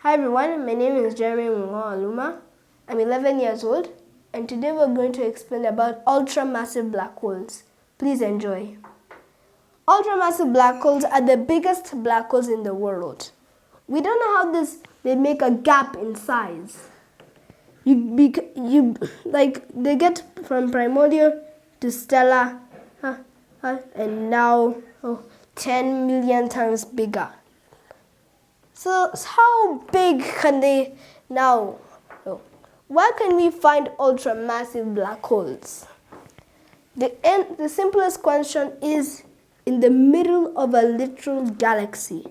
Hi everyone, my name is Jeremy Aluma. I'm 11 years old and today we're going to explain about ultramassive black holes. Please enjoy. Ultramassive black holes are the biggest black holes in the world. We don't know how they make a gap in size. They get from primordial to stellar and now 10 million times bigger. So how big can they now? Where can we find ultramassive black holes? The simplest question is in the middle of a literal galaxy.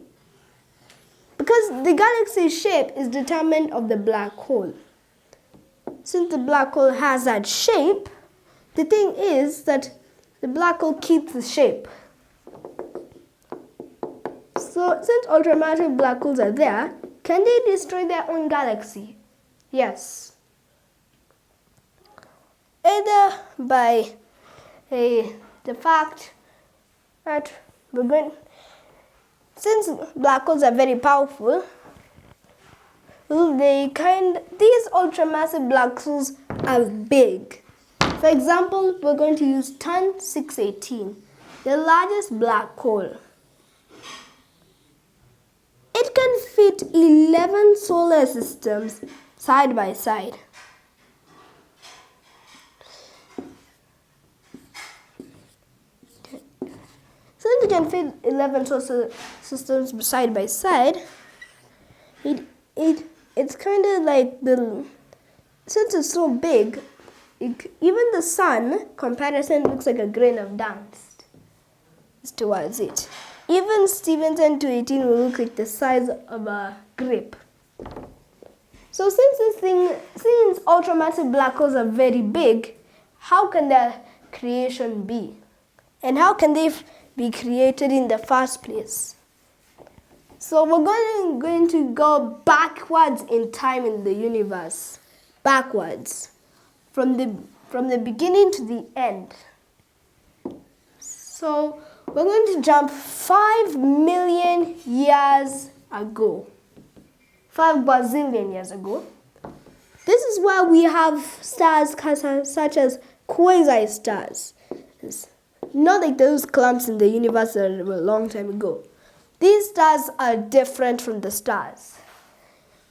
Because the galaxy's shape is determined of the black hole. Since the black hole has that shape, the thing is that the black hole keeps the shape. So, since ultramassive black holes are there, can they destroy their own galaxy? Yes. Either by the fact that since black holes are very powerful, these ultramassive black holes are big. For example, we're going to use TON 618, the largest black hole. It can fit 11 solar systems side by side. Since it can fit 11 solar systems side by side, it's kind of like since it's so big, even the sun comparison looks like a grain of dust towards it. Even Stephenson 218 will look like the size of a grape. So since ultramassive black holes are very big, how can their creation be? And how can they be created in the first place? So we're going to go backwards in time in the universe. Backwards. From the beginning to the end. So we're going to jump 5 million years ago. 5 bazillion years ago. This is where we have stars such as quasar stars. Not like those clumps in the universe that were a long time ago. These stars are different from the stars.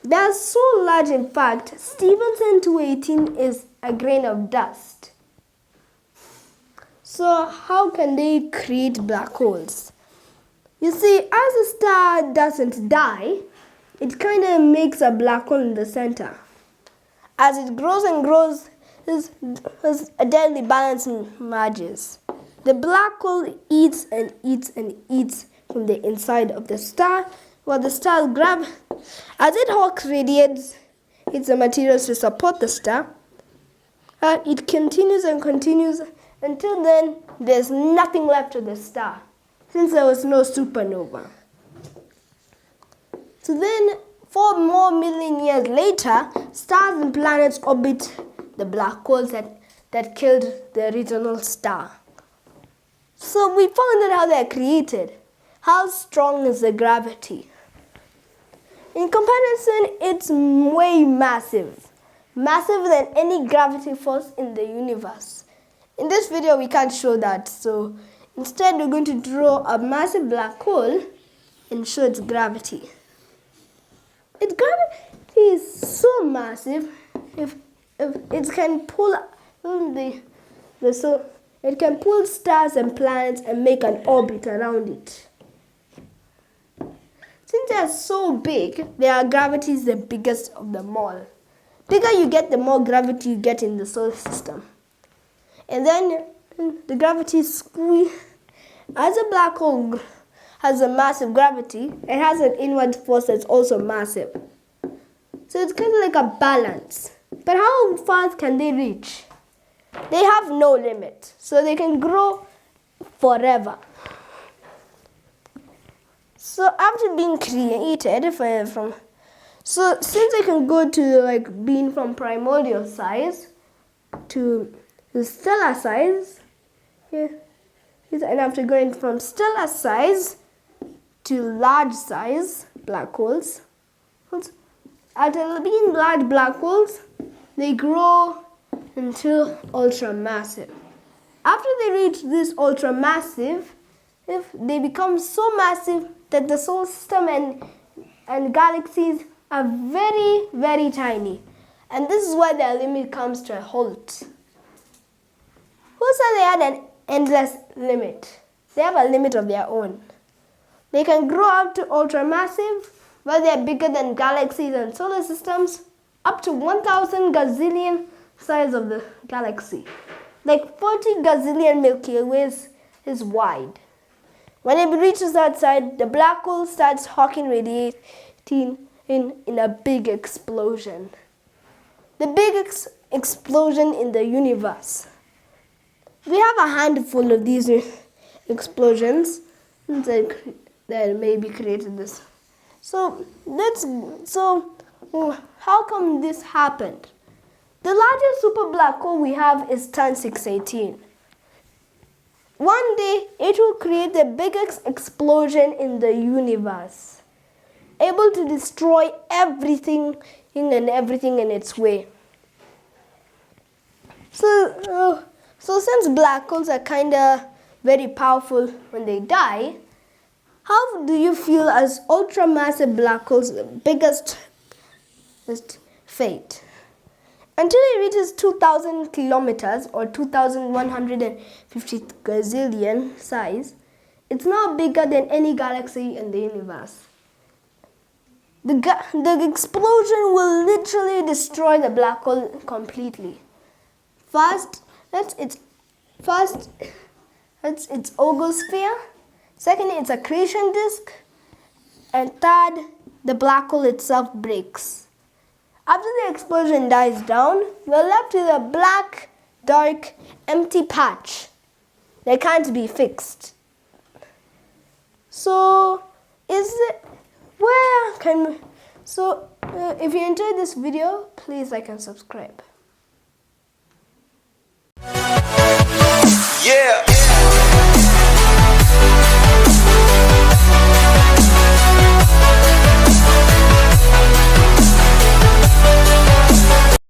They are so large, in fact, Stephenson 218 is a grain of dust. So how can they create black holes? You see, as a star doesn't die, it kind of makes a black hole in the center. As it grows and grows, there's a deadly balance emerges. The black hole eats and eats and eats from the inside of the star, while the star grabs. As it hawks radiates its materials to support the star, it continues and continues until then there's nothing left of the star, since there was no supernova. So then, 4 more million years later, stars and planets orbit the black holes that killed the original star. So we found out how they're created. How strong is the gravity? In comparison, it's way massive. Massive than any gravity force in the universe. In this video, we can't show that. So instead, we're going to draw a massive black hole and show its gravity. Its gravity is so massive, if it can pull it can pull stars and planets and make an orbit around it. Since they are so big, their gravity is the biggest of them all. Bigger you get, the more gravity you get in the solar system. And then the gravity squeeze. As a black hole has a massive gravity, it has an inward force that's also massive. So it's kind of like a balance. But how far can they reach? They have no limit. So they can grow forever. So after being created so since they can go to being from primordial size to the stellar size, and after going from stellar size to large size black holes, After being large black holes, they grow into ultramassive. After they reach this ultramassive, if they become so massive that the solar system and galaxies are very, very tiny. And this is why their limit comes to a halt. Who said they had an endless limit? They have a limit of their own. They can grow up to ultramassive, where they are bigger than galaxies and solar systems, up to 1,000 gazillion size of the galaxy. Like 40 gazillion Milky Ways is wide. When it reaches that side, the black hole starts Hawking radiating in a big explosion. The big explosion in the universe. We have a handful of these explosions that maybe created this. So how come this happened? The largest super black hole we have is TAN 618. One day, it will create the biggest explosion in the universe, able to destroy everything in its way. So since black holes are kinda very powerful when they die, how do you feel as ultramassive black holes, the biggest fate? Until it reaches 2,000 kilometers or 2,150 gazillion size, it's now bigger than any galaxy in the universe. The explosion will literally destroy the black hole completely. First, it's its ogosphere. Second, it's accretion disk. And third, the black hole itself breaks. After the explosion dies down, we're left with a black, dark, empty patch that can't be fixed. So, if you enjoyed this video, please like and subscribe. Yeah.